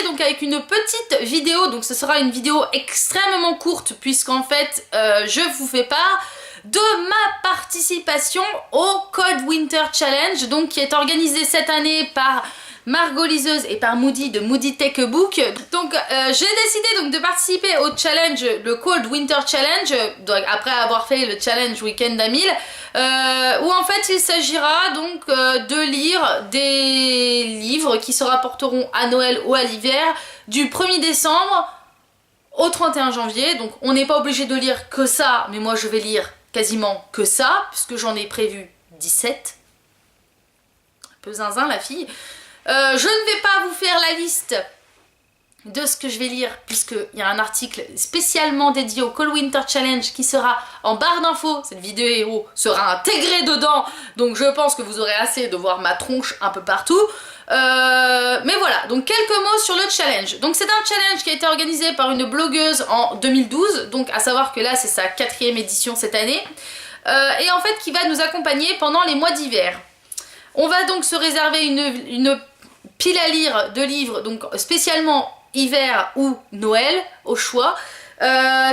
donc avec une petite vidéo, donc ce sera une vidéo extrêmement courte puisqu'en fait je vous fais part de ma participation au Cold Winter Challenge, donc qui est organisé cette année par Margot Liseuse et par Moody de Moody Take a Book. Donc j'ai décidé donc de participer au challenge, le Cold Winter Challenge, donc après avoir fait le challenge Weekend à 1000, où en fait il s'agira donc de lire des livres qui se rapporteront à Noël ou à l'hiver du 1er décembre au 31 janvier. Donc on n'est pas obligé de lire que ça, mais moi je vais lire quasiment que ça, puisque j'en ai prévu 17. Un peu zinzin la fille. Je ne vais pas vous faire la liste de ce que je vais lire, puisqu'il y a un article spécialement dédié au Cold Winter Challenge qui sera en barre d'infos. Cette vidéo sera intégrée dedans, donc je pense que vous aurez assez de voir ma tronche un peu partout. Mais voilà, donc quelques mots sur le challenge. Donc c'est un challenge qui a été organisé par une blogueuse en 2012, donc à savoir que là c'est sa 4e édition cette année, et en fait qui va nous accompagner pendant les mois d'hiver. On va donc se réserver une pile à lire de livres, donc spécialement hiver ou Noël au choix,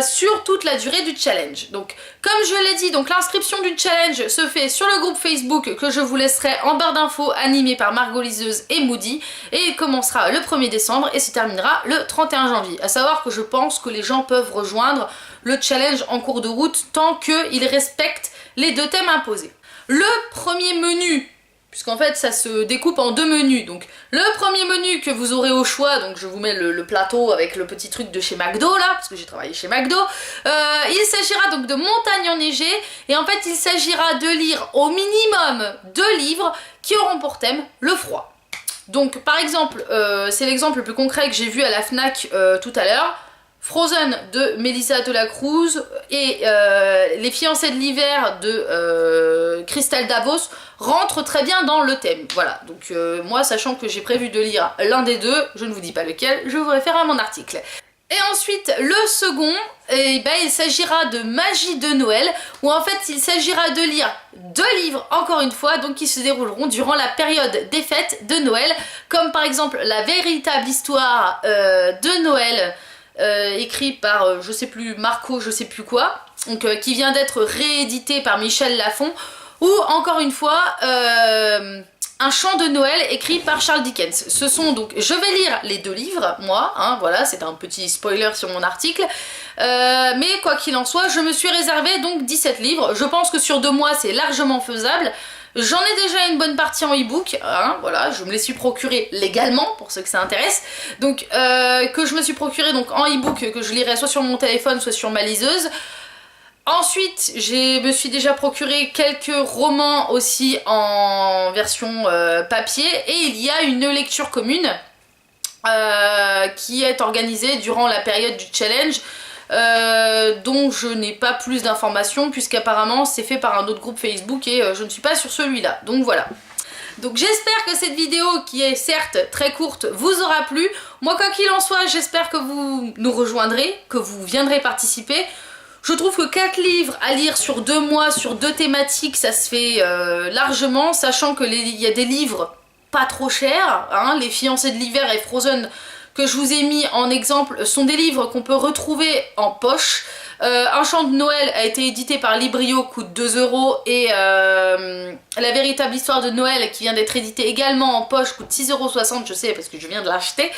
sur toute la durée du challenge. Donc comme je l'ai dit, donc l'inscription du challenge se fait sur le groupe Facebook que je vous laisserai en barre d'infos, animé par Margot Liseuse et Moody, et il commencera le 1er décembre et se terminera le 31 janvier. À savoir que je pense que les gens peuvent rejoindre le challenge en cours de route tant qu'ils respectent les 2 thèmes imposés. Le premier menu, puisqu'en fait ça se découpe en 2 menus, donc le premier menu que vous aurez au choix, donc je vous mets le plateau avec le petit truc de chez McDo là, parce que j'ai travaillé chez McDo, il s'agira donc de montagnes enneigées, et en fait il s'agira de lire au minimum 2 livres qui auront pour thème le froid. Donc par exemple, c'est l'exemple le plus concret que j'ai vu à la FNAC tout à l'heure, Frozen de Melissa Delacruz et Les fiancés de l'hiver de Christelle Davos rentrent très bien dans le thème. Voilà, donc moi sachant que j'ai prévu de lire l'un des 2, je ne vous dis pas lequel, je vous réfère à mon article. Et ensuite le second, eh ben, il s'agira de Magie de Noël, où en fait il s'agira de lire 2 livres, encore une fois, donc qui se dérouleront durant la période des fêtes de Noël, comme par exemple La véritable histoire de Noël, écrit par je sais plus, Marco je sais plus quoi, donc qui vient d'être réédité par Michel Lafon, ou encore une fois Un chant de Noël écrit par Charles Dickens. Ce sont donc, je vais lire les 2 livres moi, hein, voilà, c'est un petit spoiler sur mon article, mais quoi qu'il en soit je me suis réservé donc 17 livres, je pense que sur 2 mois c'est largement faisable. J'en ai déjà une bonne partie en e-book, hein, voilà, je me les suis procurés légalement, pour ceux que ça intéresse, donc que je me suis procuré donc en e-book, que je lirai soit sur mon téléphone, soit sur ma liseuse. Ensuite, je me suis déjà procuré quelques romans aussi en version papier, et il y a une lecture commune qui est organisée durant la période du challenge, dont je n'ai pas plus d'informations puisqu'apparemment c'est fait par un autre groupe Facebook et je ne suis pas sur celui-là, donc voilà. Donc j'espère que cette vidéo, qui est certes très courte, vous aura plu. Moi quoi qu'il en soit, j'espère que vous nous rejoindrez, que vous viendrez participer. Je trouve que 4 livres à lire sur 2 mois, sur 2 thématiques, ça se fait largement, sachant que il y a des livres pas trop chers, hein, Les fiancés de l'hiver et Frozen, que je vous ai mis en exemple, sont des livres qu'on peut retrouver en poche. Un chant de Noël a été édité par Librio, coûte 2 €, et La véritable histoire de Noël, qui vient d'être édité également en poche, coûte 6,60 €, je sais parce que je viens de l'acheter.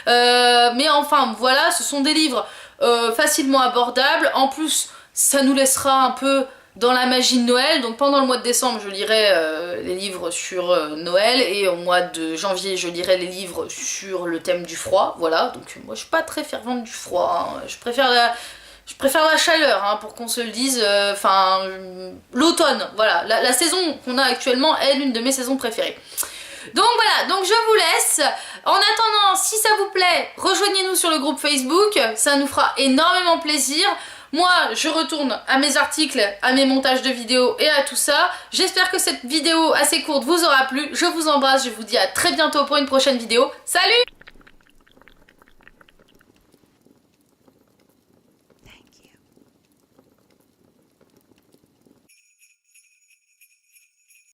Mais enfin voilà, ce sont des livres facilement abordables. En plus ça nous laissera un peu dans la magie de Noël, donc pendant le mois de décembre je lirai les livres sur Noël, et au mois de janvier je lirai les livres sur le thème du froid, voilà. Donc moi je suis pas très fervente du froid, hein. Je préfère la chaleur, hein, pour qu'on se le dise, enfin l'automne, voilà, la saison qu'on a actuellement est l'une de mes saisons préférées. Donc voilà, donc je vous laisse. En attendant, si ça vous plaît, rejoignez-nous sur le groupe Facebook, ça nous fera énormément plaisir. Moi, je retourne à mes articles, à mes montages de vidéos et à tout ça. J'espère que cette vidéo assez courte vous aura plu. Je vous embrasse, je vous dis à très bientôt pour une prochaine vidéo. Salut!